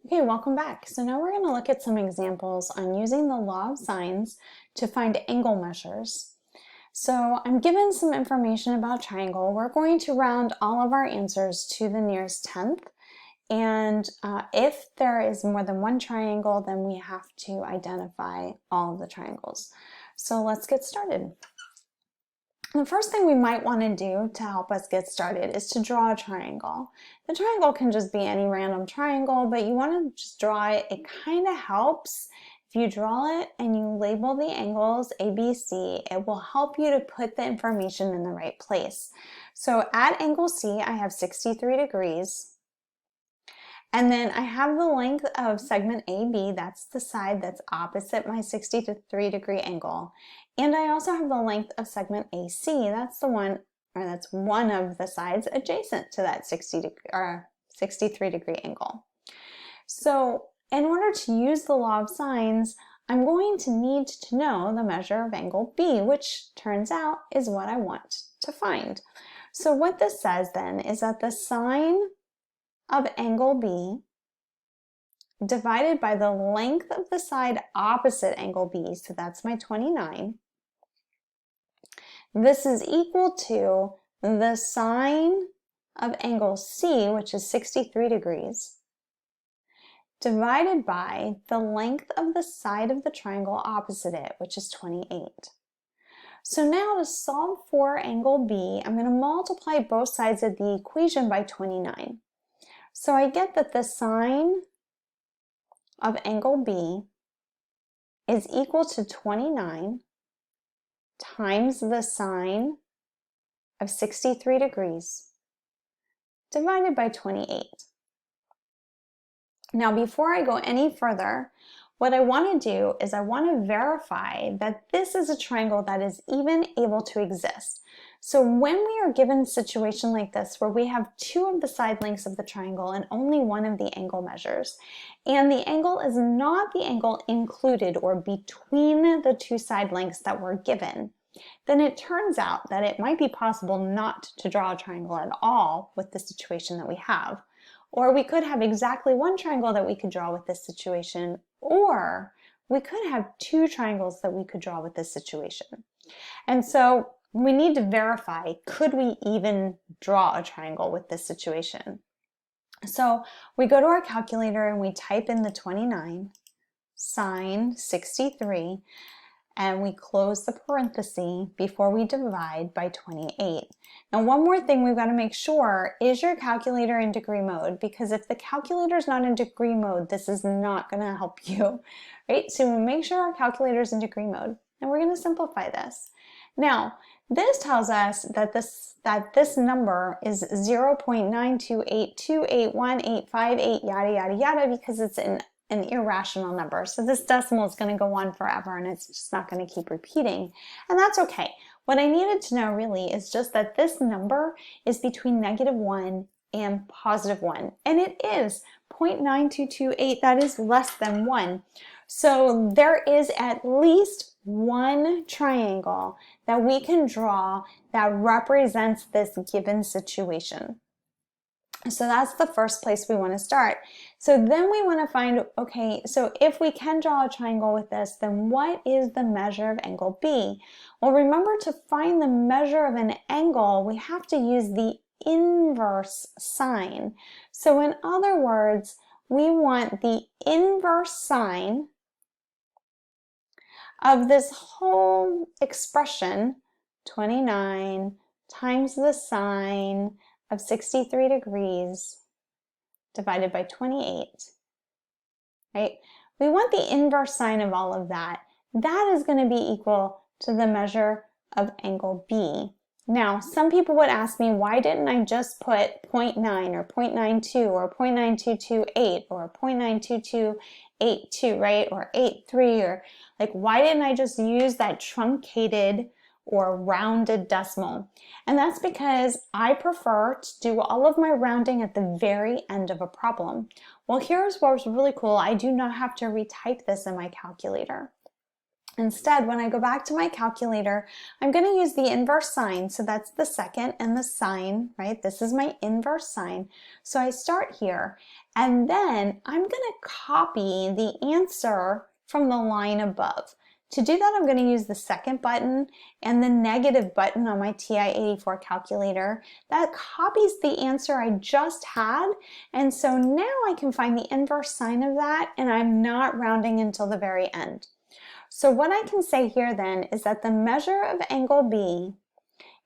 Okay, welcome back. So now we're going to look at some examples on using the law of sines to find angle measures. So I'm given some information about triangle. We're going to round all of our answers to the nearest tenth. And if there is more than one triangle, then we have to identify all of the triangles. So let's get started. The first thing we might want to do to help us get started is to draw a triangle. The triangle can just be any random triangle, but you want to just draw it. It kind of helps if you draw it and you label the angles A, B, C. It will help you to put the information in the right place. So at angle C, I have 63 degrees. And then I have the length of segment AB, that's the side that's opposite my 63 degree angle. And I also have the length of segment AC, that's one of the sides adjacent to that 63 degree angle. So in order to use the law of sines, I'm going to need to know the measure of angle B, which turns out is what I want to find. So what this says then is that the sine of angle B divided by the length of the side opposite angle B, so that's my 29, this is equal to the sine of angle C, which is 63 degrees, divided by the length of the side of the triangle opposite it, which is 28. So now to solve for angle B, I'm going to multiply both sides of the equation by 29. So I get that the sine of angle B is equal to 29 times the sine of 63 degrees divided by 28. Now, before I go any further, what I want to do is I want to verify that this is a triangle that is even able to exist. So when we are given a situation like this where we have two of the side lengths of the triangle and only one of the angle measures, and the angle is not the angle included or between the two side lengths that were given, then it turns out that it might be possible not to draw a triangle at all with the situation that we have. Or we could have exactly one triangle that we could draw with this situation, or we could have two triangles that we could draw with this situation. And so we need to verify, could we even draw a triangle with this situation? So we go to our calculator and we type in the 29 sine 63, and we close the parenthesis before we divide by 28. Now, one more thing we've got to make sure, is your calculator in degree mode? Because if the calculator is not in degree mode, this is not going to help you, right? So we make sure our calculator is in degree mode, and we're going to simplify this. Now, this tells us that this number is 0.928281858, yada, yada, yada, because it's an irrational number. So this decimal is going to go on forever and it's just not going to keep repeating. And that's okay. What I needed to know really is just that this number is between -1 and +1. And it is 0.9228. That is less than 1. So there is at least one triangle that we can draw that represents this given situation. So that's the first place we want to start. So then we want to find, okay, so if we can draw a triangle with this, then what is the measure of angle B? Well, remember, to find the measure of an angle, we have to use the inverse sign. So in other words, we want the inverse sign of this whole expression, 29 times the sine of 63 degrees divided by 28, right? We want the inverse sign of all of that. That is going to be equal to the measure of angle B. Now, some people would ask me, why didn't I just put 0.9 or 0.92 or 0.9228 or 0.92282, right? Or 83, or like, why didn't I just use that truncated or rounded decimal? And that's because I prefer to do all of my rounding at the very end of a problem. Well, here's what's really cool. I do not have to retype this in my calculator. Instead, when I go back to my calculator, I'm going to use the inverse sine. So that's the second and the sine, right? This is my inverse sine. So I start here, and then I'm going to copy the answer from the line above. To do that, I'm going to use the second button and the negative button on my TI-84 calculator. That copies the answer I just had, and so now I can find the inverse sine of that, and I'm not rounding until the very end. So what I can say here then is that the measure of angle B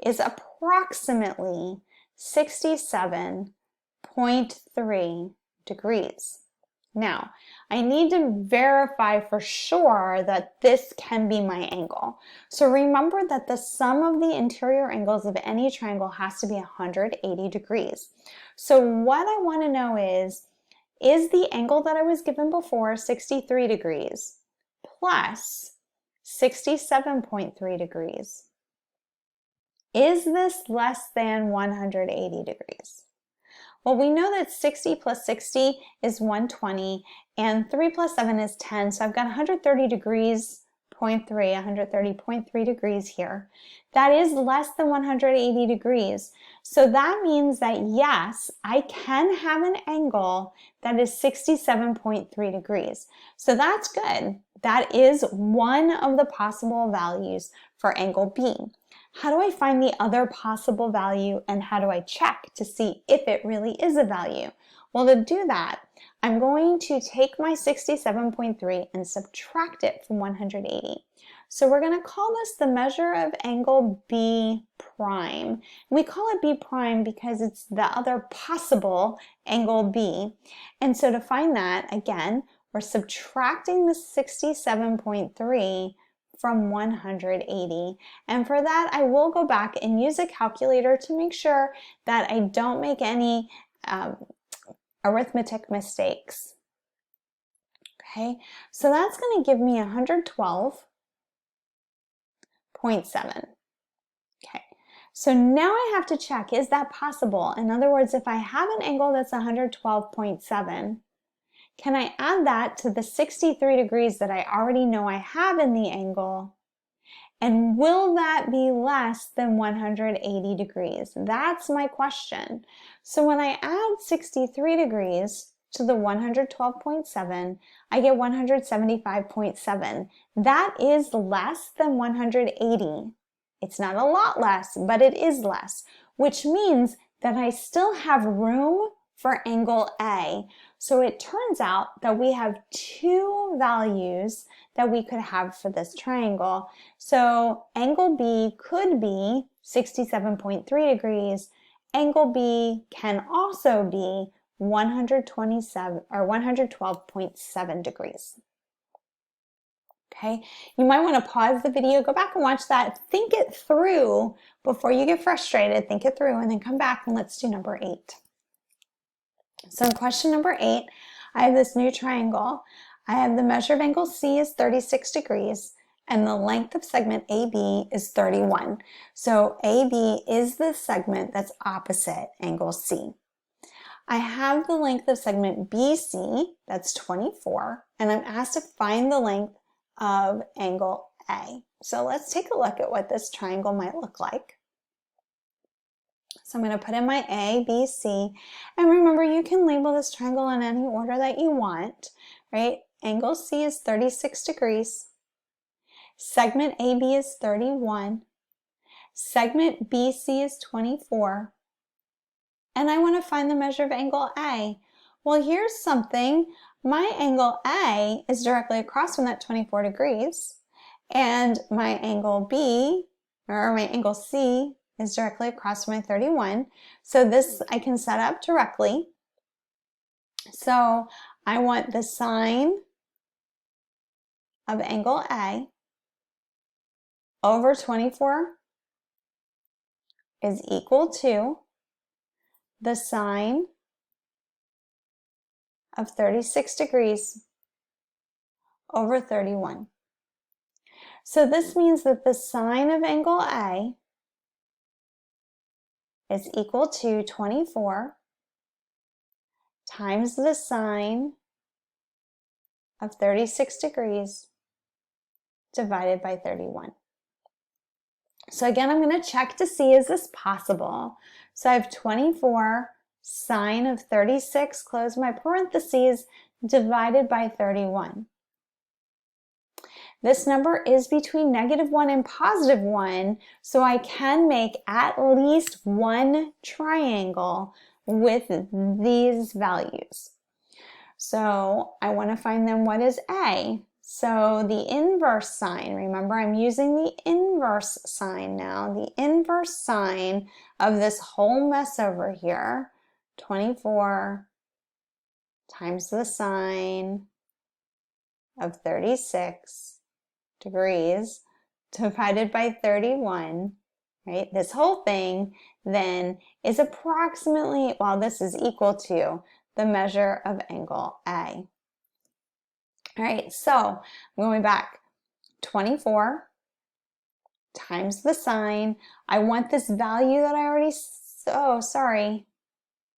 is approximately 67.3 degrees. Now, I need to verify for sure that this can be my angle. So remember that the sum of the interior angles of any triangle has to be 180 degrees. So what I want to know is the angle that I was given before 63 degrees plus 67.3 degrees? Is this less than 180 degrees? Well, we know that 60 plus 60 is 120, and 3 plus 7 is 10, so I've got 130 degrees, 130.3 degrees here. That is less than 180 degrees. So that means that yes, I can have an angle that is 67.3 degrees. So that's good. That is one of the possible values for angle B. How do I find the other possible value, and how do I check to see if it really is a value? Well, to do that, I'm going to take my 67.3 and subtract it from 180. So we're going to call this the measure of angle B prime. We call it B prime because it's the other possible angle B. And so to find that, again, we're subtracting the 67.3 from 180. And for that, I will go back and use a calculator to make sure that I don't make any arithmetic mistakes. Okay, so that's going to give me 112.7. Okay, so now I have to check, is that possible? In other words, if I have an angle that's 112.7, can I add that to the 63 degrees that I already know I have in the angle? And will that be less than 180 degrees? That's my question. So when I add 63 degrees to the 112.7, I get 175.7. That is less than 180. It's not a lot less, but it is less, which means that I still have room for angle A. So it turns out that we have two values that we could have for this triangle. So angle B could be 67.3 degrees. Angle B can also be 127 or 112.7 degrees. Okay, you might want to pause the video, go back and watch that, think it through before you get frustrated, think it through, and then come back and let's do number 8. So in question number 8, I have this new triangle. I have the measure of angle C is 36 degrees and the length of segment AB is 31. So AB is the segment that's opposite angle C. I have the length of segment BC, that's 24, and I'm asked to find the length of angle A. So let's take a look at what this triangle might look like. So I'm going to put in my A, B, C, and remember you can label this triangle in any order that you want, right? Angle C is 36 degrees, segment AB is 31, segment BC is 24, and I want to find the measure of angle A. Well, here's something. My angle A is directly across from that 24 degrees, and my angle B, or my angle C, is directly across from my 31. So this I can set up directly. So I want the sine of angle A over 24 is equal to the sine of 36 degrees over 31. So this means that the sine of angle A is equal to 24 times the sine of 36 degrees divided by 31. So again, I'm going to check to see, is this possible? So I have 24 sine of 36, close my parentheses, divided by 31. This number is between -1 and +1, so I can make at least one triangle with these values. So I want to find then what is A. So the inverse sign, remember I'm using the inverse sign now, the inverse sign of this whole mess over here, 24 times the sine of 36 degrees divided by 31, right? This whole thing then is approximately, well, this is equal to the measure of angle A. All right, so I'm going back. 24 times the sine. I want this value that I already, oh, sorry.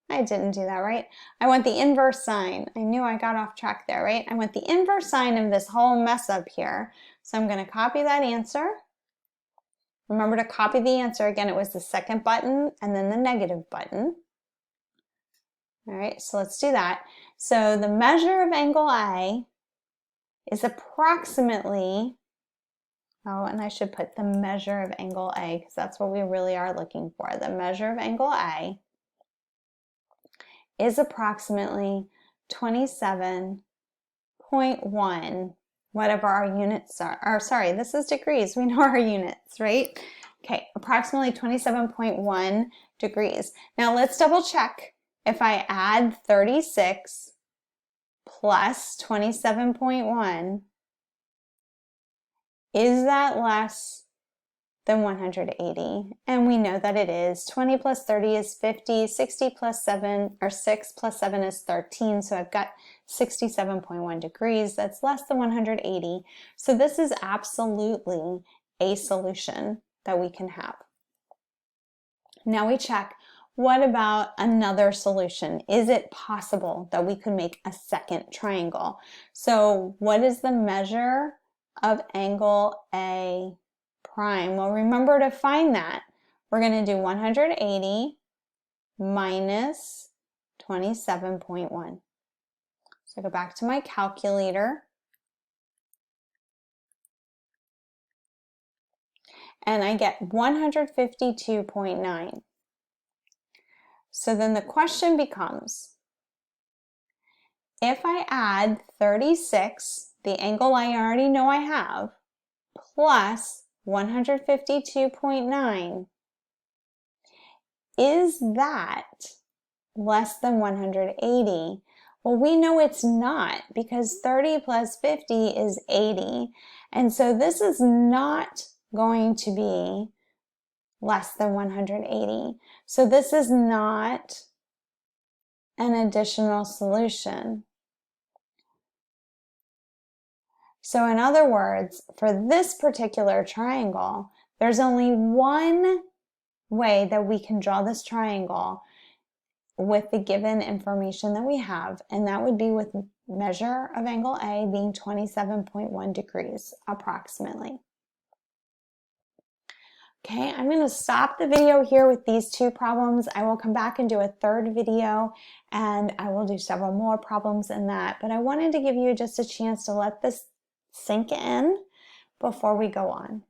I didn't do that, right? I want the inverse sine. I knew I got off track there, right? I want the inverse sine of this whole mess up here. So I'm going to copy that answer. Remember to copy the answer. Again, it was the second button and then the negative button. All right, so let's do that. So the measure of angle A is approximately, oh, and I should put the measure of angle A because that's what we really are looking for. The measure of angle A is approximately 27.1, whatever our units are. Or sorry, this is degrees. We know our units, right? Okay, approximately 27.1 degrees. Now let's double check. If I add 36 plus 27.1, is that less than 180? And we know that it is. 20 plus 30 is 50, 60 plus 7, or 6 plus 7 is 13, so I've got 67.1 degrees. That's less than 180. So this is absolutely a solution that we can have. Now we check, what about another solution? Is it possible that we could make a second triangle? So what is the measure of angle A prime? Well, remember to find that. We're going to do 180 minus 27.1. So go back to my calculator. And I get 152.9. So then the question becomes, if I add 36, the angle I already know I have, plus 152.9, is that less than 180? Well, we know it's not because 30 plus 50 is 80. And so this is not going to be less than 180. So this is not an additional solution. So in other words, for this particular triangle, there's only one way that we can draw this triangle with the given information that we have, and that would be with measure of angle A being 27.1 degrees approximately. Okay, I'm going to stop the video here with these two problems. I will come back and do a third video, and I will do several more problems in that. But I wanted to give you just a chance to let this sink in before we go on.